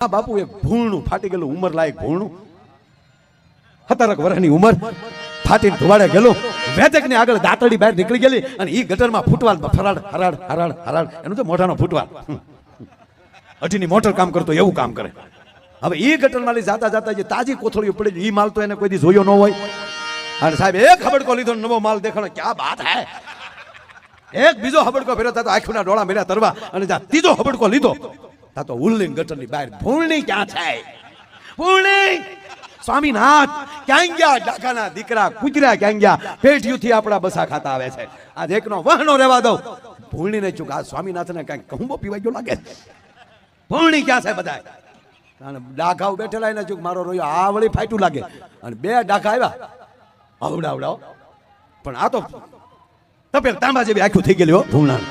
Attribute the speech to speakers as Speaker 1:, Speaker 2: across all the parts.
Speaker 1: આ બાપુ એક ભૂણનું ફાટી ગયેલું ઉંમર લાયક ભૂણનું 17 વર્ષની ઉંમર ફાટીને ધોવાડે ગયેલું વેદકની આગળ દાંતડી બહાર નીકળી ગયેલી અને ઈ ગટરમાં ફૂટવાલ ફરાડ હરાડ હરાડ હરાડ એનું તો મોઢાનો ફૂટવાલ અઢીની મોટર કામ કરતો એવું કામ કરે. હવે ઈ ગટરમાં લઈ જાતા જાતા જે તાજી કોથળીઓ પડી ઈ માલ તો એને કોઈ દી જોયો ન હોય. અને સાહેબ એક હબડકો લીધો નવો માલ દેખાણો ક્યાં વાત હે. એક બીજો હબડકો ફેર્યો તા તો આંખના ડોળા મેળ્યા તરવા અને જા ત્રીજો હબડકો લીધો તા તો ઉલ્લિંગ ગટરની બહાર ભૂલણી ક્યાં છે ભૂલણી સ્વામીનાથ ક્યાં ગયા ડાકાના દીકરા કુતરા ક્યાં ગયા પેટીયુંથી આપણા બસા ખાતા આવે છે. આજ એકનો વહનો રહેવા દો ભૂલણીને ચૂક આ સ્વામીનાથને કાંઈક કહુંબો પીવાઈ ગયો લાગે. ભૂલણી ક્યાં છે બધા ડાઘાઓ બેઠેલા એને ચૂક મારો રોયો આ વળી ફાટ્યું લાગે અને બે ડાઘા આવ્યા આવડાવડાવ પણ આ તો તપેલ તાંબા જેવી આખું થઈ ગયેલી હો ભૂલણા.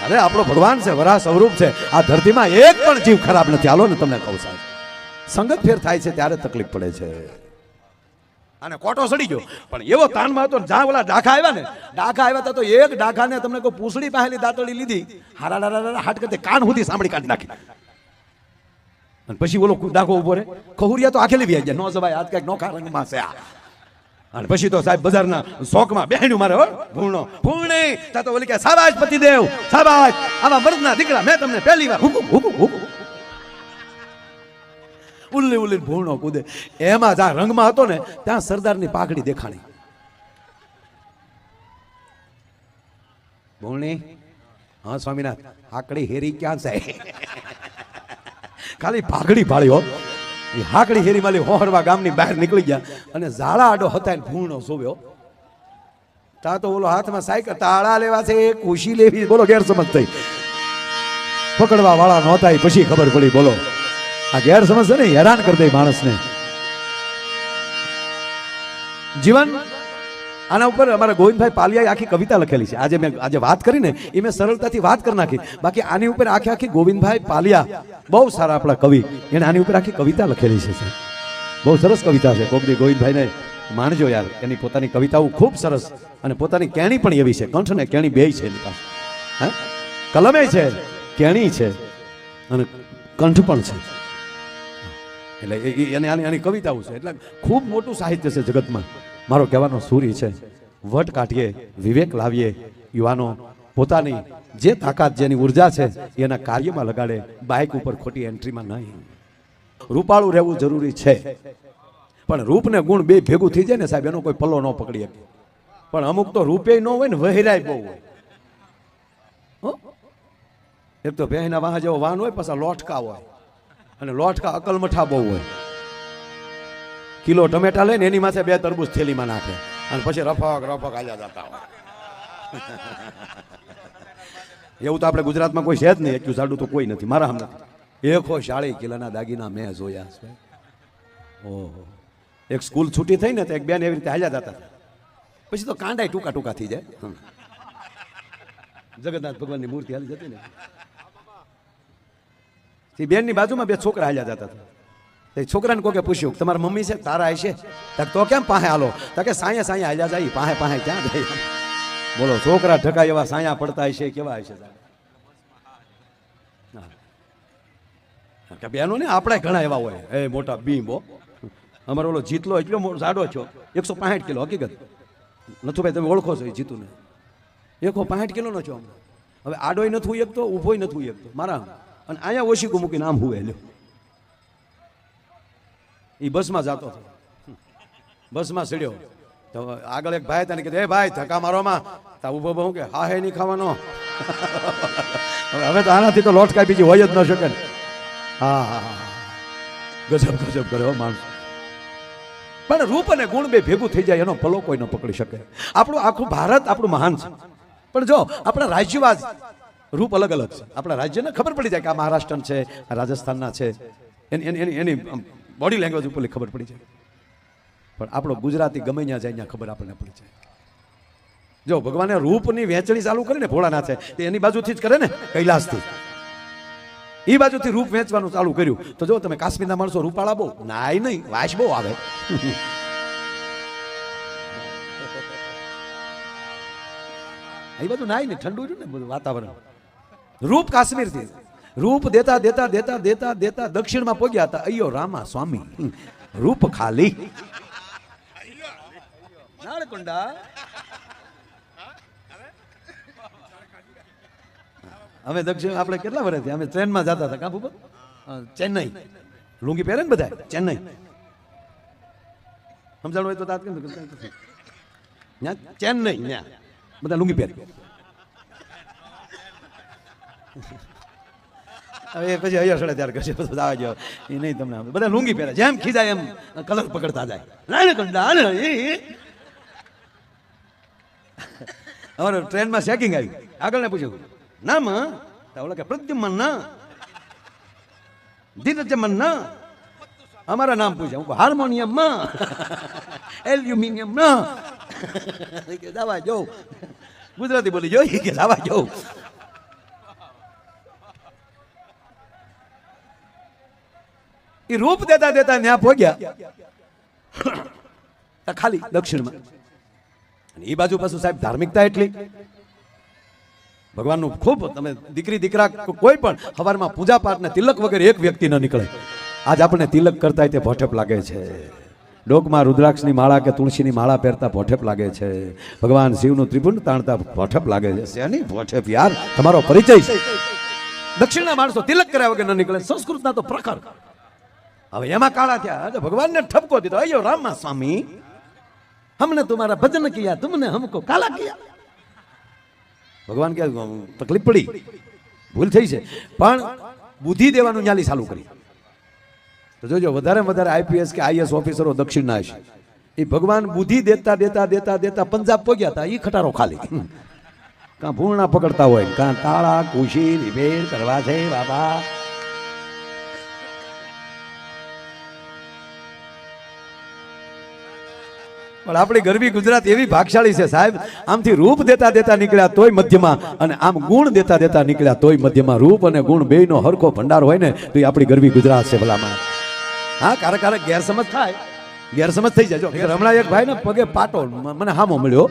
Speaker 1: અરે આપણો ભગવાન છે વરા સ્વરૂપ છે આ ધરતીમાં એક પણ જીવ ખરાબ નથી. હાલો ને તમને કહું સાહેબ સંગત ફેર થાય છે ત્યારે તકલીફ પડે છે. અને કોટો સડી ગયો પણ એવો તાનમાં હતો જ્યાં ઓલા ડાઘા આવ્યા ને ડાઘા આવ્યા તો એક ડાઘાને તમને કોઈ પૂંછડી પાસેની દાંતળી લીધી હારા હાટ કરતે કાન સુધી સાંભળી કાઢી નાખી અને પછી ઓલો ડાઘો ઉભો રે ખહુરિયા તો આખેલી વ્યાજ નો જવાય આજ કઈક નોખા રંગમાં છે આ. અને પછી તો સાહેબ બજારના શોકમાં બેહણ્યું મારે હો ભૂણો ભૂણી તા તો ઓલી કે સાબાજ પતિદેવ સાબાજ આવા મર્દના દીકરા મેં તમને પહેલી વાર હુકુમ હુકુમ હુકુમ ઉલ્લી ઉલ્લી ભૂણો કૂદે. એમાં જ્યાં રંગમાં હતો ને ત્યાં સરદારની પાઘડી દેખાણી. ભૂણી હા સ્વામીનાથ હાકડી હેરી ક્યાં છે ખાલી પાઘડી ભાળી હો. એ હાકડી હેરી માલી હોહરવા ગામની બહાર નીકળી ગયા અને ઝાડા આડો હતા ભૂણો સોવ્યો તા તો ઓલો હાથમાં સાયકલ તાળા લેવા છે ખુશી લેવી બોલો ગેરસમજ થઈ પકડવા વાળા નહોતા પછી ખબર પડી બોલો આ ગેરસમજ છે ને હેરાન કરી દે માણસને. જીવન આના ઉપર અમારા ગોવિંદભાઈ પાલિયાએ આખી કવિતા લખેલી છે. આજે મેં વાત કરી ને એ મેં સરળતાથી વાત કરી નાખી. બાકી આની ઉપર આખી ગોવિંદભાઈ પાલિયા બહુ સારા આપણા કવિ એને આની ઉપર આખી કવિતા લખેલી છે. બહુ સરસ કવિતા છે. કોકદી ગોવિંદભાઈને માણજો યાર એની પોતાની કવિતાઓ ખૂબ સરસ અને પોતાની કેણી પણ એવી છે. કંઠ ને કેણી બેય છે એની પાસે. હા કલમે છે કેણી છે અને કંઠ પણ છે. એટલે એને આની કવિતાઓ છે. એટલે ખૂબ મોટું સાહિત્ય છે જગતમાં. મારો કહેવાનો સૂર્ય છે વટ કાઢીએ વિવેક લાવીએ યુવાનો પોતાની જે તાકાત જેની ઉર્જા છે એના કાર્યમાં લગાડે. બાઇક ઉપર ખોટી એન્ટ્રીમાં નહીં. રૂપાળું રહેવું જરૂરી છે પણ રૂપ ને ગુણ બે ભેગું થઈ જાય ને સાહેબ એનો કોઈ પલ્લો ન પકડી શકે. પણ અમુક તો રૂપે ન હોય ને વહેરાય બહુ હોય. એક તો ભેંના વાહ જેવો વાહન હોય પાછા લોટકા હોય અને લોટકા અકલમઠા બહુ હોય. કિલો ટમેટા લઈને એની માથે 2 તરબૂચ થેલીમાં નાખે અને પછી રફક રફક આલ્યા જતા હોય. એવું તો આપણે ગુજરાતમાં કોઈ છે જ નહીં. એટલું સાડું તો કોઈ નથી મારા હમણાં 140 કિલોના દાગીના મેં જોયા છે. ઓહો એક સ્કૂલ છૂટી થઈ ને તો એક બેન એવી રીતે હાલ્યા જતા પછી તો કાંડાય ટૂંકા ટૂંકા થઈ જાય. જગન્નાથ ભગવાનની મૂર્તિ હાલી જતી ને બેનની બાજુમાં 2 છોકરા હાલ્યા જતા હતા. છોકરાને કોકે પૂછ્યું તમારા મમ્મી છે તારા હશે તો કેમ પાસે હાલો કે સાયા સાયા હાલ્યા જાય પાસે પાસે ક્યાં જાય. બોલો છોકરા ઢકાય એવા સાયા પડતા હશે કેવા હશે. બેનો ને આપણે ઘણા એવા હોય એ મોટા બીંબો. અમારો ઓલો જીતલો એટલો જાડો છો 165 કિલો હકીકત નથુભાઈ તમે ઓળખો છો એ જીતુને 165 કિલોનો છો. હવે આડોય નથી હોય એકતો ઊભોય નથી હોય એકતો મારા અને અહીંયા ઓશીકું મૂકીને આમ હુએ લ્યો. એ બસમાં જતો હતો બસમાં ચડ્યો તો આગળ એક ભાઈ તને કીધું એ ભાઈ ધક્કા મારોમાં તા ઉભો બહુ કે હા હે નહીં ખાવાનો. હવે તો આનાથી તો લોટ કાંઈ બીજી હોય જ ન શકે ને. હા હા હા ગજબ ગજબ કરે માણસ. પણ રૂપ અને ગુણ બે ભેગું થઈ જાય એનો પલો કોઈ ન પકડી શકે. આપણું આખું ભારત આપણું મહાન છે પણ જો આપણા રાજ્યવાદ રૂપ અલગ અલગ છે. આપણા રાજ્યને ખબર પડી જાય કે આ મહારાષ્ટ્ર છે આ રાજસ્થાનના છે એની બોડી લેંગ્વેજ ઉપર ખબર પડી જાય. પણ આપણો ગુજરાતી ગમે ત્યાં જાય ત્યાં ખબર આપણને પડી જાય. જો ભગવાને રૂપની વહેંચણી ચાલુ કરી ને ભોળાનાથે તે એની બાજુથી જ કરે ને કૈલાસથી એ બાજુથી રૂપ વેચવાનું ચાલુ કર્યું. તો જો તમે કાશ્મીરના માણસો રૂપાળા બહુ નાય નહીં વાસ બહુ આવે. એ બધું નાય ને ઠંડુ ને બધું વાતાવરણ રૂપ કાશ્મીરથી રૂપ દેતા દેતા દેતા દેતા દેતા દક્ષિણમાં પહોંચ્યા હતા. અయ్యో રામા સ્વામી, રૂપ ખાલી. નાળકુંડા અમે દક્ષિણ આપણે કેટલા વર્ષથી અમે ટ્રેનમાં જતા હતા કાં ઉપર ચેન્નઈ. લુંગી પહેરે ને બધા ચેન્નઈ. સમજાણું હોય તો ચેન્નઈ ત્યાં બધા લુંગી પહેરે. હવે પછી અહીંયા સડે ત્યારે કશે બધું આવવા જાવ એ નહીં. તમને બધા લુંગી પહેરે, જેમ ખીજાય એમ કલર પકડતા જાય. અમારે ટ્રેનમાં ચેકિંગ આવ્યું. આગળ ને પૂછ્યું નામ ઓલા કે પ્રદ્યુમન ના ધીરજમન ના. અમારા નામ પૂછ્યા. હાર્મોનિયમ માં એલ્યુમિનિયમ ના કે દાવા જો ગુજરાતી બોલી જોઈ કે દાવા જો. એ રૂપ દેતા દેતા ત્યાં પહોંચ્યા ખાલી દક્ષિણમાં. એ બાજુ પાછું સાહેબ ધાર્મિકતા એટલી ભગવાનનું ખૂબ. તમે દીકરી દીકરા કોઈ પણ સવારમાં પૂજા પાઠ ને તિલક વગર એક વ્યક્તિ ન નીકળે. આજ આપણે તિલક કરતા તે ભોઠેપ લાગે છે. ડોકમાં રુદ્રાક્ષની માળા કે તુલસીની માળા પહેરતા ભોઠેપ લાગે છે. ભગવાન શિવનું ત્રિભુંડ તાણતા ભોઠેપ લાગે છે. શેની ભોઠેપ યાર, તમારો પરિચય છે. દક્ષિણના માણસો તિલક કર્યા વગર ન નીકળે. સંસ્કૃતના તો પ્રખર. હવે એમાં કાળા થયા. ભગવાનને ઠપકો દીધો. અయ్యో રામા સ્વામી, हमने तुम्हारा भजन किया, तुमने हमको काला किया. ભગવાન કે તકલીફ પડી, ભૂલ થઈ છે, પણ બુદ્ધિ દેવાનું ન્યાલી ચાલુ કરી. તો જોજો વધારે વધારે આઈપીએસ કે આઈએસ ઓફિસરો દક્ષિણના હશે. એ ભગવાન બુદ્ધિ દેતા દેતા દેતા દેતા પંજાબ પહોંચ્યા હતા. એ ખટારો ખાલી કાં ભૂણા પકડતા હોય, કાં તાળા કુશી રિપેર કરવા છે બાબા. પણ આપણી ગરવી ગુજરાત એવી ભાગશાળી છે સાહેબ. આમથી રૂપ દેતા દેતા નીકળ્યા તોય મધ્યમાં, અને આમ ગુણ દેતા દેતા નીકળ્યા તોય મધ્યમાં. રૂપ અને ગુણ બેયનો હરખો ભંડાર હોય ને તો એ આપણી ગરવી ગુજરાત છે ભલામાં. હા, ક્યારેક ક્યારેક ગેરસમજ થાય, ગેરસમજ થઈ જાય. જો હમણાં એક ભાઈ ને પગે પાટો મને હામો મળ્યો.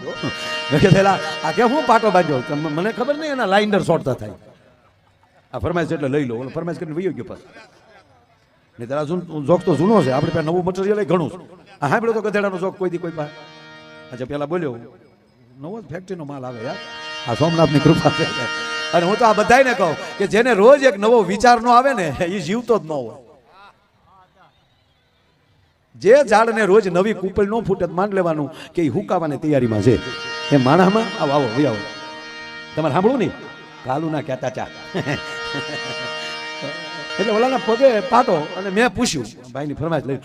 Speaker 1: મેં કે થયેલા આ કે હું પાટો બાંધ્યો, મને ખબર નહીં એના લાઇન્ડર શોર્ટતા થાય. આ ફરમાઈશ એટલે લઈ લો, ફરમાઈશ કરીને વયો ગયો પાછો. નહીં તારા જોક તો જૂનો છે, આપણે પાસે નવું મટીરિયલ ઘણું છે. હા સાંભળ્યો તો ગધેડાનો જોક કોઈથી કોઈ પાસે. અચ્છા પેલા બોલ્યો નવો જ ફેક્ટરીનો માલ આવે યાર. આ સોમનાથની કૃપા છે. અને હું તો આ બધાને કહું કે જેને રોજ એક નવો વિચાર નો આવે ને એ જીવતો જ ન હોય. જે ઝાડને રોજ નવી કૂપલ ન ફૂટે માન લેવાનું કે એ હુકાવાની તૈયારીમાં છે. એ માણસમાં આવો આવો ભાઈ આવો. તમારે સાંભળવું નહીં કાલું ના કહેતા ચા. એટલે ઓલાના પગે પાટો, અને મેં પૂછ્યું ભાઈની ફરમાઈશ લઈ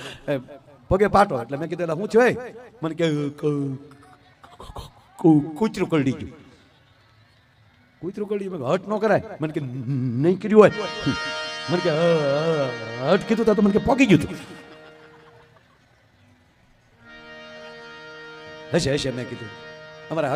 Speaker 1: પગે પાટો. એટલે મેં કીધું હું છું. મને કે કૂતરું કરડી ગયું. કૂતરું કરડી હટ ન કરાય. મને કે નહીં કર્યું હોય. મને કે હટ કીધું તો મને કે પોકી ગયું હતું. હશે હશે મેં કીધું અમારા